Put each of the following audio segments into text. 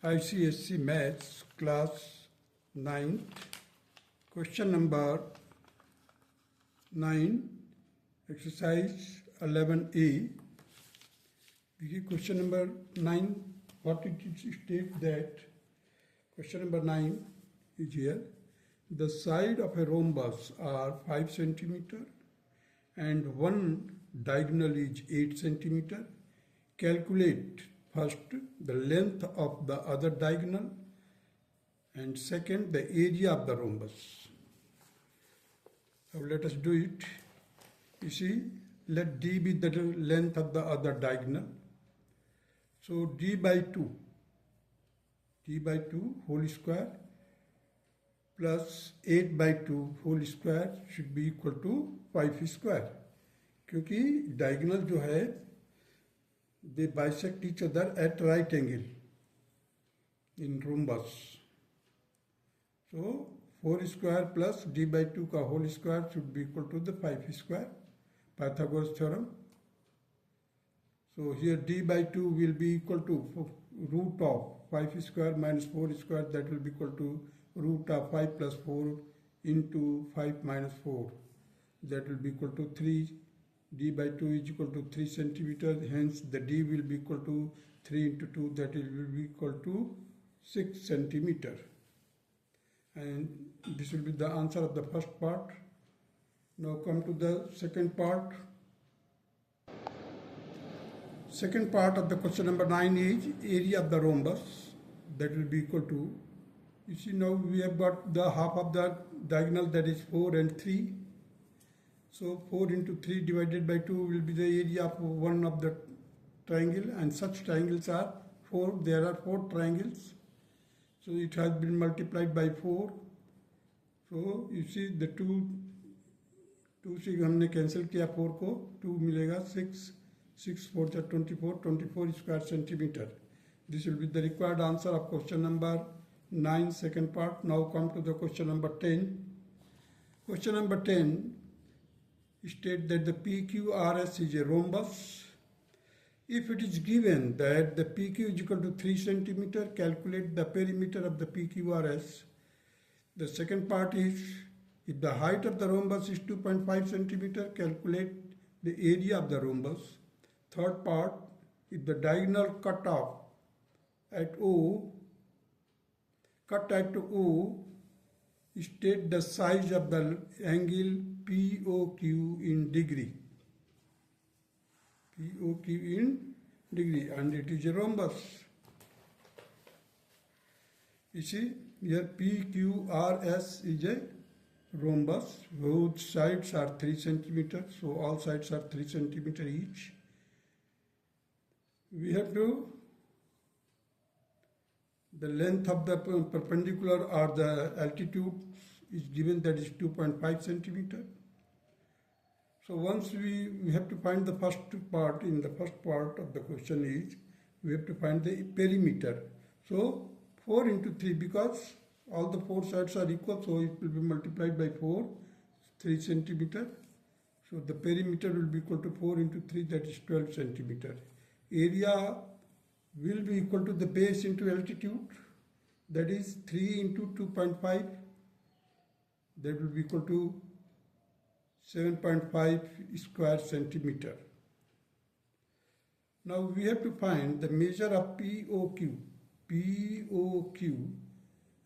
ICSE Maths class 9, question number 9, exercise 11A. Question number 9, what it states that, question number 9 is here. The side of a rhombus are 5 centimeter and one diagonal is 8 centimeter. Calculate first the length of the other diagonal and second the area of the rhombus. Now let us do it. You see, let D be the length of the other diagonal. So D by 2 whole square plus 8 by 2 whole square should be equal to 5 square. क्योंकि diagonal जो है they bisect each other at right angle in rhombus. So 4 square plus d by 2 का whole square should be equal to the 5 square. Pythagoras theorem. So here d by 2 will be equal to root of 5 square minus 4 square, that will be equal to root of 5 plus 4 into 5 minus 4. That will be equal to 3. D by 2 is equal to 3 centimeters, hence the D will be equal to 3 into 2, that will be equal to 6 centimeter. And this will be the answer of the first part. Now come to the second part. Second part of the question number 9 is area of the rhombus, that will be equal to, you see now we have got the half of the diagonal, that is 4 and 3. So 4 into 3 divided by 2 will be the area of one of the triangle, and such triangles are 4. There are 4 triangles. So it has been multiplied by 4. So you see the 2 से हमने cancel किया 4 को, 2 मिलेगा 6, 6 4 24 square centimeter. This will be the required answer of question number 9, second part. Now come to the question number 10. Question number 10 state that the PQRS is a rhombus. If it is given that the PQ is equal to 3 centimeter, calculate the perimeter of the PQRS. The second part is, if the height of the rhombus is 2.5 centimeter, calculate the area of the rhombus. Third part, if the diagonal cut at O, state the size of the angle POQ in degree. POQ in degree, and it is a rhombus. You see, here PQRS is a rhombus. Both sides are 3 centimeters, so all sides are 3 centimeters each. We have to, the length of the perpendicular or the altitude is given, that is 2.5 centimeter. So once we have to find the first part, in the first part of the question is, we have to find the perimeter. So 4 into 3, because all the 4 sides are equal, so it will be multiplied by 4, 3 centimeter. So the perimeter will be equal to 4 into 3, that is 12 centimeter. Area will be equal to the base into altitude, that is 3 into 2.5, that will be equal to 7.5 square centimeter. Now we have to find the measure of POQ,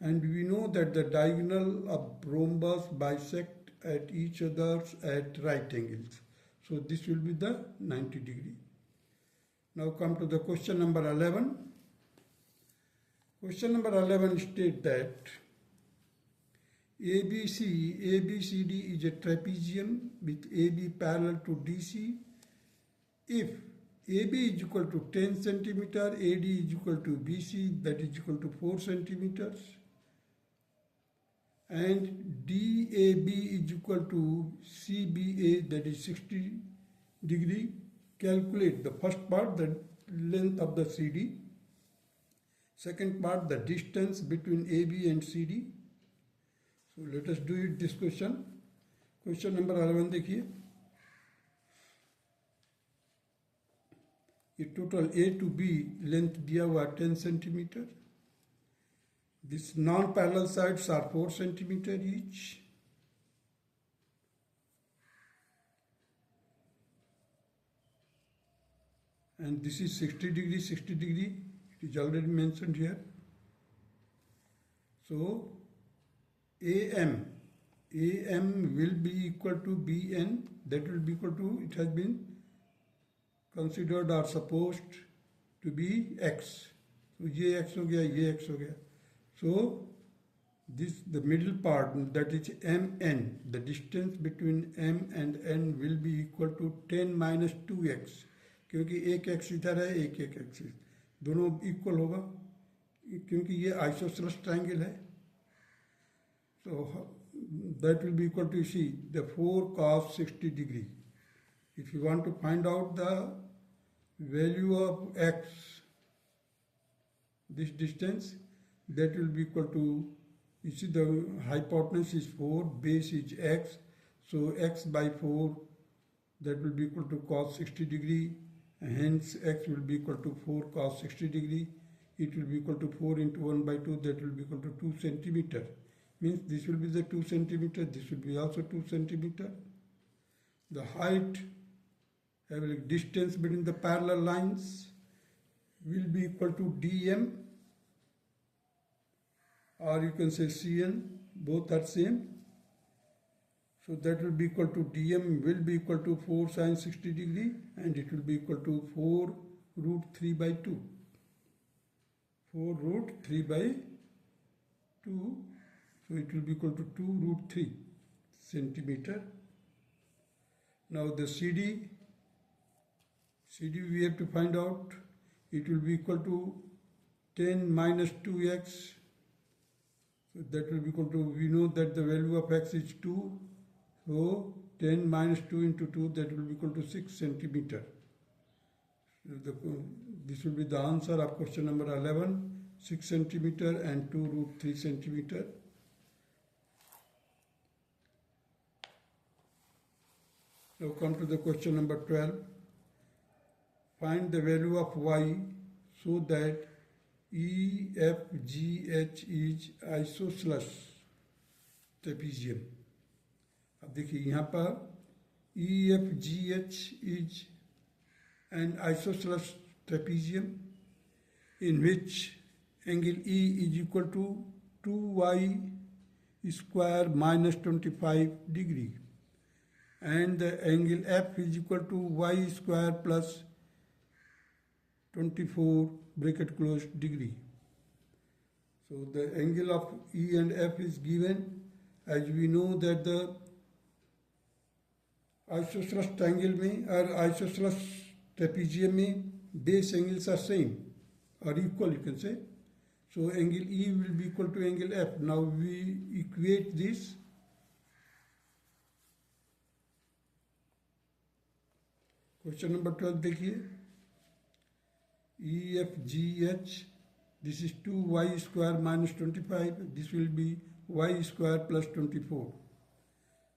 and we know that the diagonal of rhombus bisect at each other's at right angles. So this will be the 90 degree. Now come to the question number 11. Question number 11 states that ABCD is a trapezium with AB parallel to DC. If AB is equal to 10 centimeter, AD is equal to BC, that is equal to 4 centimeters, and DAB is equal to CBA, that is 60 degree, calculate the first part, the length of the CD. Second part, the distance between AB and CD. So let us do it, this question. Question number 11 देखिए. ये total A to B length दिया हुआ 10 centimetre, These non-parallel sides are 4 centimeter each. And this is 60 degree, 60 degree. It is already mentioned here. So AM will be equal to BN. That will be equal to, it has been considered or supposed to be X. So ये X हो गया, ये X हो गया. So this, the middle part, that is MN, the distance between M and N will be equal to 10 minus 2x. क्योंकि एक x इधर है, एक x दोनों इक्वल होगा, क्योंकि ये आइसोसेलेस ट्रायंगल है. So that will be equal to, see, the 4 cos 60 degree. If you want to find out the value of x, this distance, that will be equal to, you see, the hypotenuse is 4, base is x, so x by 4, that will be equal to cos 60 degree, and hence x will be equal to 4 cos 60 degree. It will be equal to 4 into 1 by 2, that will be equal to 2 centimeter. Means this will be the 2 centimeter, this will be also 2 centimeter. The height, distance between the parallel lines, will be equal to dm, or you can say Cn, both are same. So that will be equal to dm will be equal to 4 sin 60 degree, and it will be equal to 4 root 3 by 2. 4 root 3 by 2, so it will be equal to 2 root 3 centimeter. Now the CD we have to find out. It will be equal to 10 minus 2x. So that will be equal to, we know that the value of x is 2. So 10 minus 2 into 2, that will be equal to 6 centimeter. So this will be the answer of question number 11, 6 centimeter and 2 root 3 centimeter. Now come to the question number 12. Find the value of y so that EFGH is isosceles trapezium. अब देखिए यहाँ पर EFGH is an isosceles trapezium in which angle E is equal to 2y square minus 25 degree, and the angle F is equal to y square plus 24 bracket closed degree. So the angle of E and F is given. As we know that the isosceles triangle में और isosceles trapezium में base angles are same or equal, you can say. So angle E will be equal to angle F. Now we equate this. Question number 12 देखिए. EFGH, this is 2y square minus 25, this will be y square plus 24.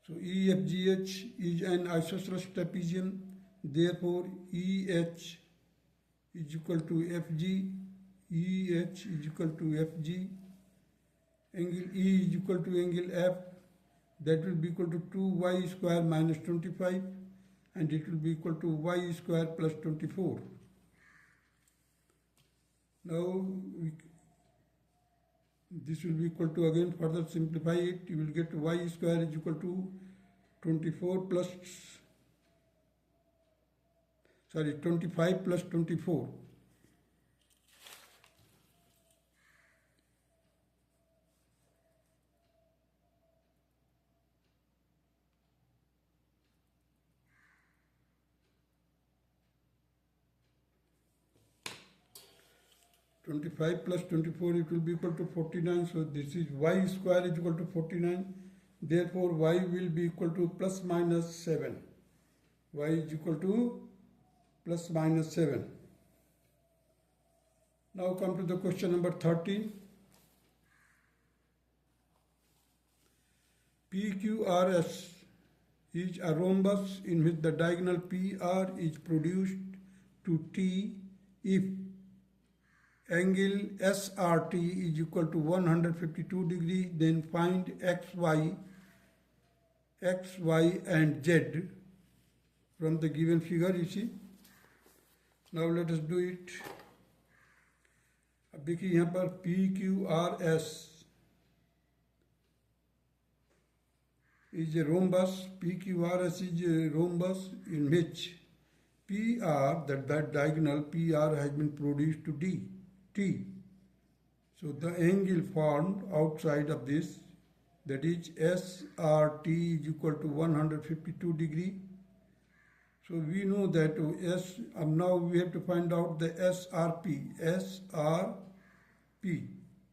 So EFGH is an isosceles trapezium, therefore EH is equal to FG, EH is equal to FG, angle E is equal to angle F, that will be equal to 2y square minus 25, and it will be equal to y square plus 24. Now this will be equal to, again further simplify it, you will get y square is equal to 25 plus 24. +25 plus 24, it will be equal to 49. So this is y square is equal to 49. Therefore y will be equal to plus minus 7. Y is equal to plus minus 7. Now come to the question number 13. PQRS is a rhombus in which the diagonal PR is produced to T if angle SRT is equal to 152 degree, then find XY and Z from the given figure, you see. Now let us do it. अब देखिए यहाँ पर PQRS is a rhombus. PQRS is a rhombus in which PR, that diagonal PR has been produced to T. So the angle formed outside of this, that is SRT is equal to 152 degree. So we know that now we have to find out the SRP. SRP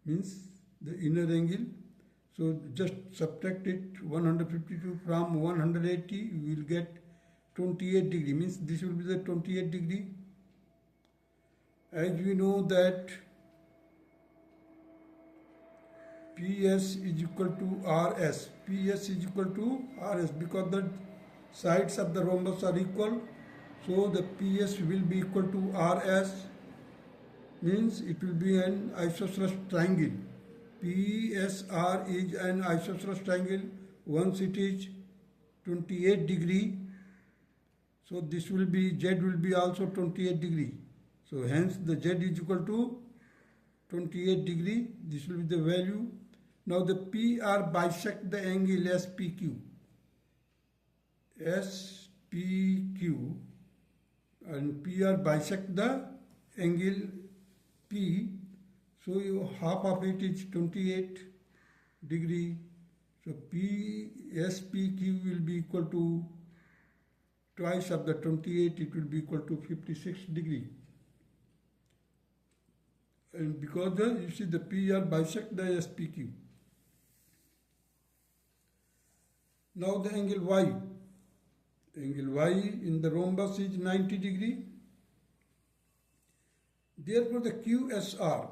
means the inner angle. So just subtract it, 152 from 180, we will get 28 degree, means this will be the 28 degree. As we know that PS is equal to RS. PS is equal to RS because the sides of the rhombus are equal. So the PS will be equal to RS, means it will be an isosceles triangle. PSR is an isosceles triangle once it is 28 degree. So this will be, Z will be also 28 degree. So hence the Z is equal to 28 degree. This will be the value. Now the PR bisect the angle SPQ. SPQ and PR bisect the angle P. So half of it is 28 degree. So SPQ will be equal to twice of the 28, it will be equal to 56 degree. And because you see the PR bisect the SPQ. Now the angle Y. Angle Y in the rhombus is 90 degree. Therefore the QSR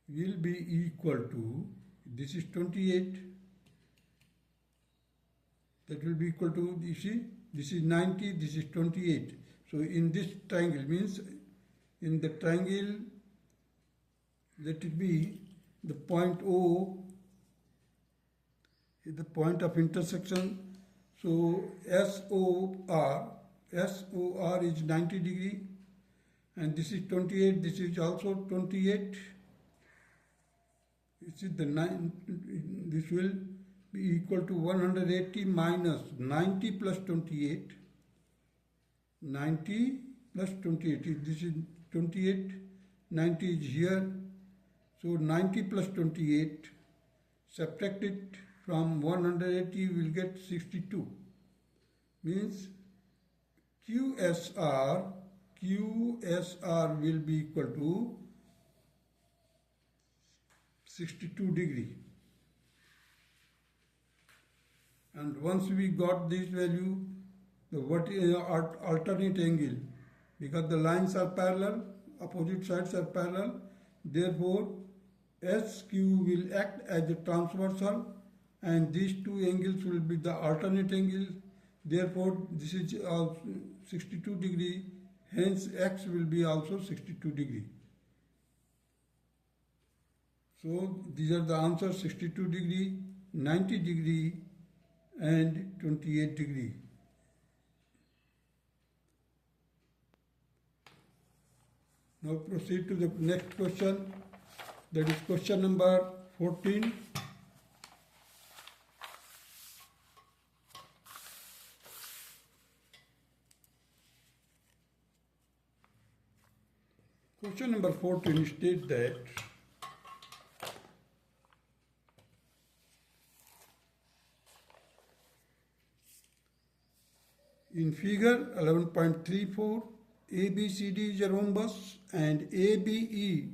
will be equal to, this is 28, that will be equal to, you see, this is 90, this is 28. So in this triangle, means in the triangle, let it be the point O is the point of intersection. So SOR is 90 degree, and this is 28, this is also 28. This is this will be equal to 180 minus 90 plus 28. 90 plus 28, this is 28, 90 is here. So 90 plus 28, subtract it from 180, we will get 62. Means QSR will be equal to 62 degree. And once we got this value, what is alternate angle? Because the lines are parallel, opposite sides are parallel, therefore SQ will act as a transversal and these two angles will be the alternate angles. Therefore this is 62 degree, hence X will be also 62 degree. So these are the answers: 62 degree, 90 degree and 28 degree. Now proceed to the next question, that is question number 14. Question number 14 states that in figure 11.34, ABCD is a rhombus and ABE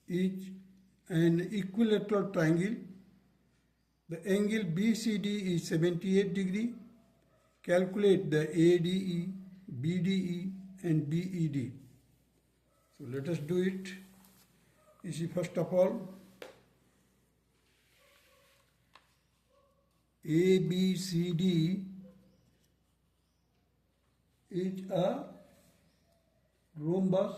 is an equilateral triangle. The angle BCD is 78 degree. Calculate the ADE, BDE and BED. So let us do it. You see, first of all, ABCD is a rhombus.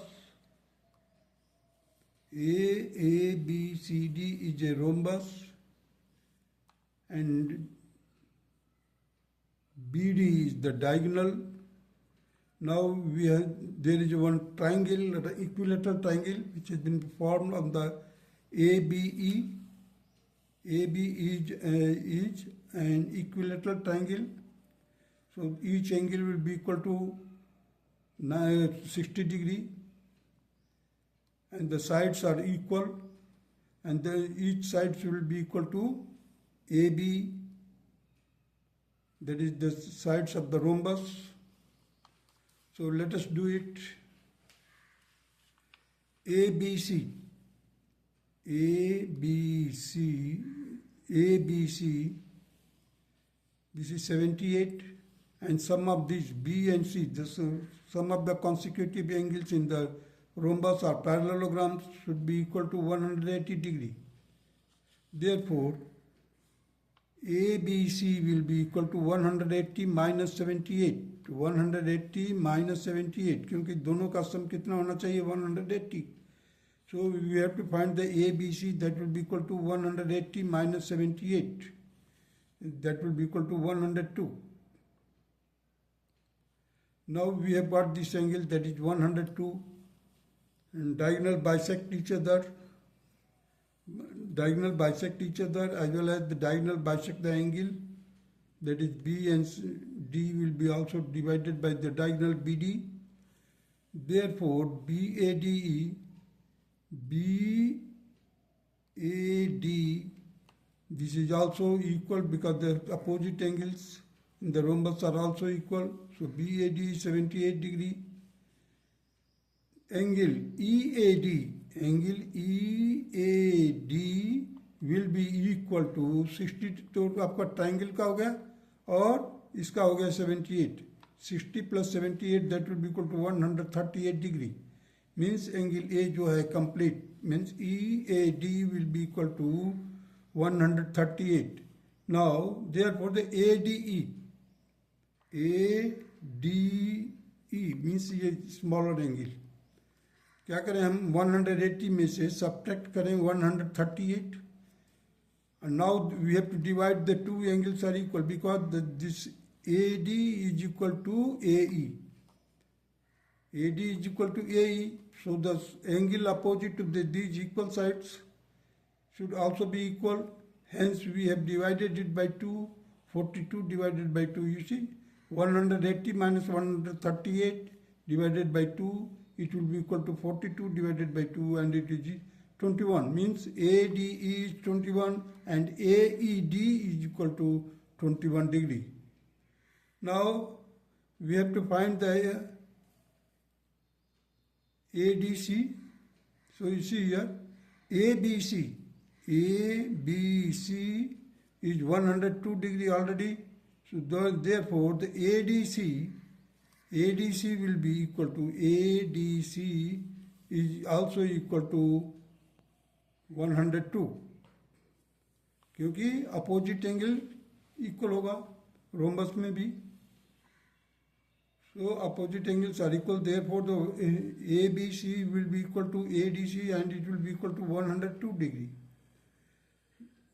ABCD is a rhombus and BD is the diagonal. Now there is one triangle, the equilateral triangle, which has been formed on the ABE. AB is an equilateral triangle. So each angle will be equal to 60 degree, and the sides are equal, and each sides will be equal to AB, that is the sides of the rhombus. So let us do it. ABC, this is 78, and sum of these B and C, sum of the consecutive angles in the rhombus or parallelograms should be equal to 180 degree. Therefore, ABC will be equal to 180 minus 78. 180 minus 78, क्योंकि दोनों का सम कितना होना चाहिए? 180. So we have to find the ABC, that will be equal to 180 minus 78. That will be equal to 102. Now we have got this angle, that is 102, and diagonal bisect each other. Diagonal bisect each other, as well as the diagonal bisect the angle, that is B and D will be also divided by the diagonal BD. Therefore, BAD, this is also equal because the opposite angles in the rhombus are also equal. So BAD is 78 degree. Angle EAD will be equal to 60, तो आपका triangle का हो गया और इसका हो गया 78. 60 plus 78, that will be equal to 138 degree. Means angle A जो है complete, means EAD will be equal to 138. Now therefore the ADE means ये smaller angle. क्या करें हम? 180 में से subtract करें 138, and now we have to divide the two angles are equal, because this AD is equal to AE. AD is equal to AE, so the angle opposite to these equal sides should also be equal. Hence we have divided it by 2. 42 divided by 2, you see, 180 minus 138 divided by 2, it will be equal to 42 divided by 2, and it is 21. Means ADE is 21 and AED is equal to 21 degree. Now we have to find the ADC. So you see here, ABC is 102 degree already. So therefore the ADC will be equal to ADC is also equal to 102, क्योंकि opposite angle equal होगा rhombus में भी. So opposite angles are equal, therefore the ABC will be equal to ADC and it will be equal to 102 degree.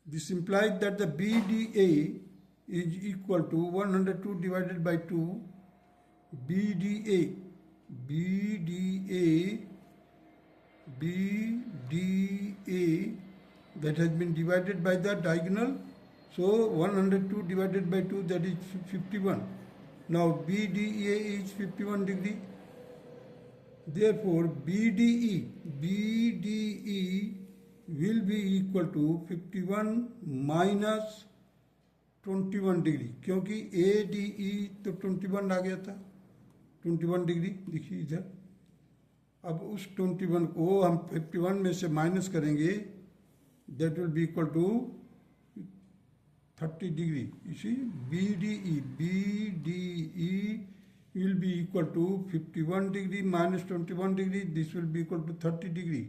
This implies that the BDA is equal to 102 divided by 2. BDA that has been divided by the diagonal. So 102 divided by 2, that is 51. Now BDA is 51 degree. Therefore BDE will be equal to 51 minus 21 degree, क्योंकि ADE तो 21 आ गया था, 21 degree देखिए इधर. अब उस 21 को हम 51 में से माइनस करेंगे, that will be equal to 30 degree. You see, BDE will be equal to 51 degree minus 21 degree. This will be equal to 30 degree.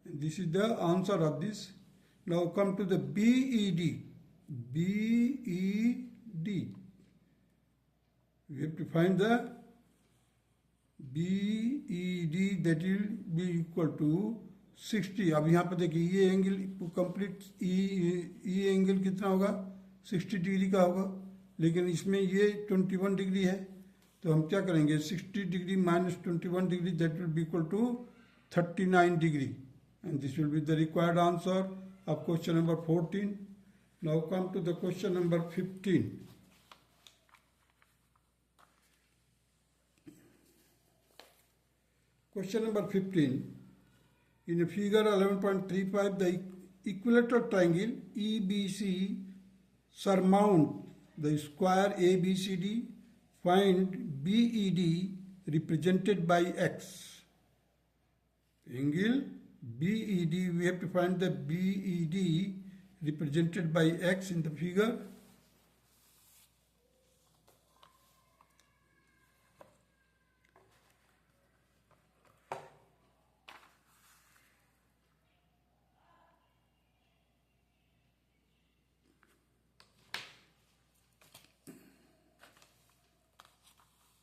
And this is the answer of this. Now come to the BED. We have to find the BED that will be equal to 60. अब यहाँ पर देखिए ये angle complete E angle कितना होगा 60 degree का होगा, लेकिन इसमें ये 21 डिग्री है, तो हम क्या करेंगे 60 degree minus 21 degree that will be equal to 39 degree, and this will be the required answer of question number 14. Now come to the question number 15. Question number 15. In figure 11.35, the equilateral triangle EBC surmount the square ABCD. Find BED represented by X. Angle BED, we have to find the BED represented by X in the figure.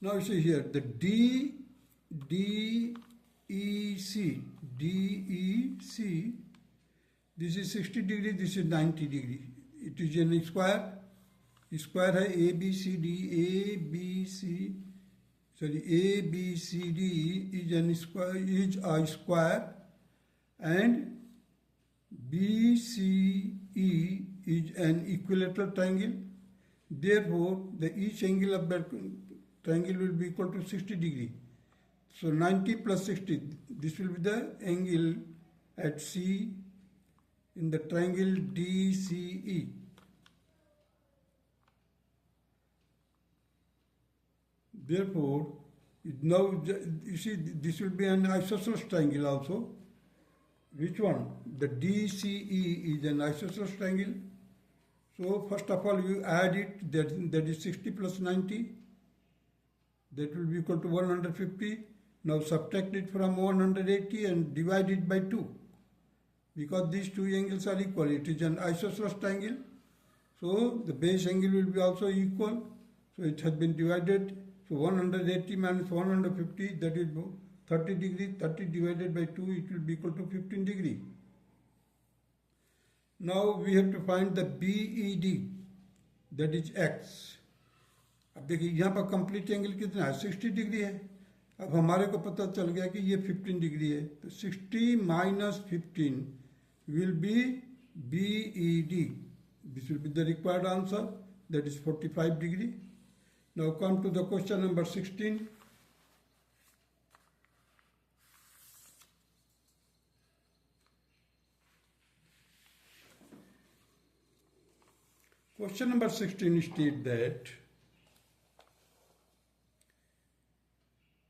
Now you see here the DEC, this is 60 degree, this is 90 degree. It is in a square. Square है ABCD is a square, and BCE is an equilateral triangle. Therefore, each angle of that triangle will be equal to 60 degree. So 90 plus 60, this will be the angle at C in the triangle DCE. Therefore, now you see this will be an isosceles triangle also. Which one? The DCE is an isosceles triangle. So first of all you add it, that is 60 plus 90. That will be equal to 150. Now subtract it from 180 and divide it by 2. Because these two angles are equal, it is an isosceles triangle. So the base angle will be also equal. So it has been divided. So 180 minus 150, that is 30 degree. 30 divided by 2, it will be equal to 15 degree. Now we have to find the BED, that is X. अब देखिए यहाँ पर complete angle कितना है 60 degree है. अब हमारे को पता चल गया कि ये 15 डिग्री है, तो 60 minus 15 will be BED. This will be the required answer, that is 45 degree. Now come to the question number 16. Question number 16 states that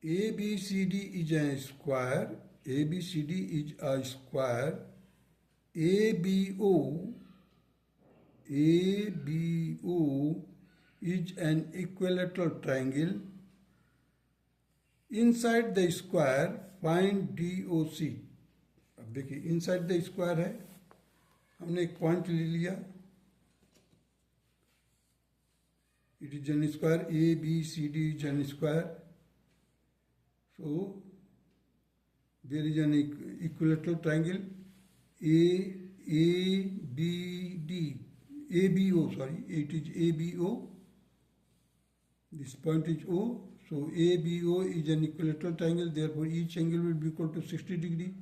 ABCD is a square. ABCD is a square. ABO is an equilateral triangle. Inside the square, find DOC. अब देखिए inside the square है, हमने एक point ले लिया. It is an square. ABCD is an square. So there is an equilateral triangle ABO, sorry, it is ABO. This point is O. So ABO is an equilateral triangle, therefore each angle will be equal to 60 degree.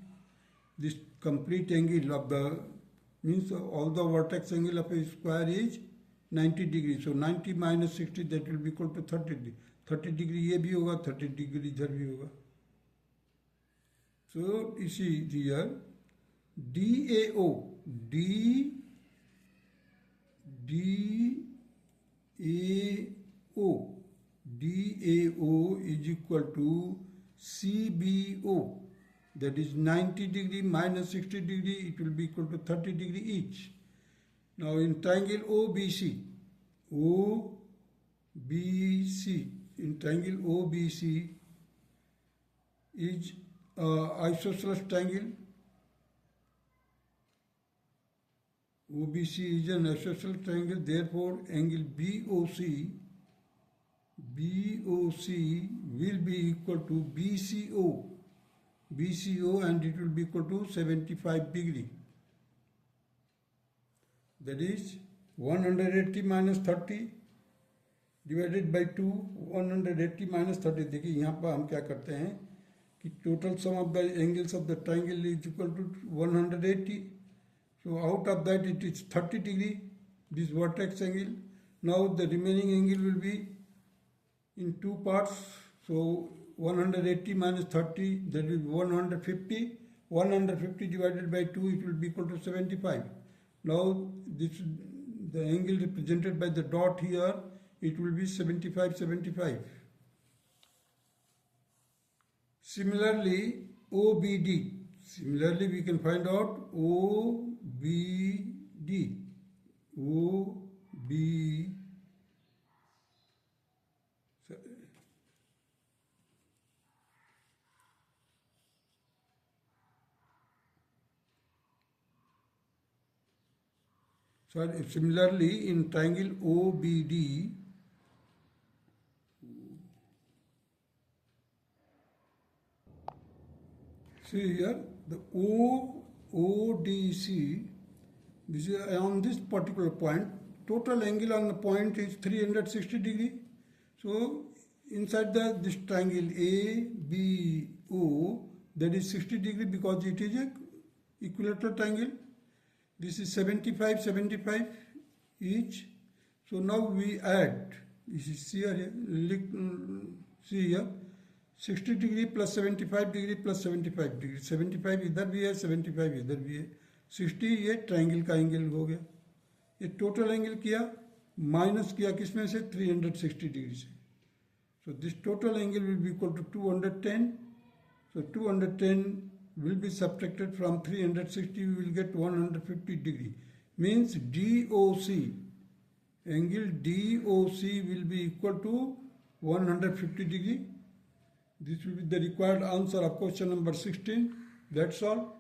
This complete angle of the, means all the vertex angle of a square is 90 degree. So 90 minus 60, that will be equal to 30 degree. 30 degree ये भी होगा, 30 degree इधर भी होगा. So you see here DAO is equal to CBO, that is 90 degree minus 60 degree, it will be equal to 30 degree each. Now in triangle OBC, in triangle OBC is isosceles triangle. OBC is an isosceles triangle, therefore angle BOC BOC will be equal to BCO, and it will be equal to 75 degree. That is 180 minus 30 divided by 2, 180 minus 30. देखिए यहाँ पर हम क्या करते हैं कि total sum of the angles of the triangle is equal to 180. So out of that it is 30 degree, this vertex angle. Now the remaining angle will be in two parts. So 180 minus 30, that is 150. 150 divided by 2, it will be equal to 75. Now the angle represented by the dot here, it will be 75, 75. Similarly, OBD. Similarly, we can find out OBD. Similarly, in triangle OBD, see here, the ODC, this is on this particular point, total angle on the point is 360 degree. So inside this triangle ABO, that is 60 degree because it is a equilateral triangle. This is 75, 75 each. So now we add, this is here, see here, 60 degree plus 75 degree plus 75 degree. 75 इधर भी है, 75 इधर भी है. 60 ये triangle का angle हो गया. ये टोटल एंगल किया, माइनस किया किसमें से, 360 डिग्री से. So this total angle will be equal to 210. So 210 will be subtracted from 360, we will get 150 degree. Means DOC, angle DOC will be equal to 150 degree. This will be the required answer of question number 16. That's all.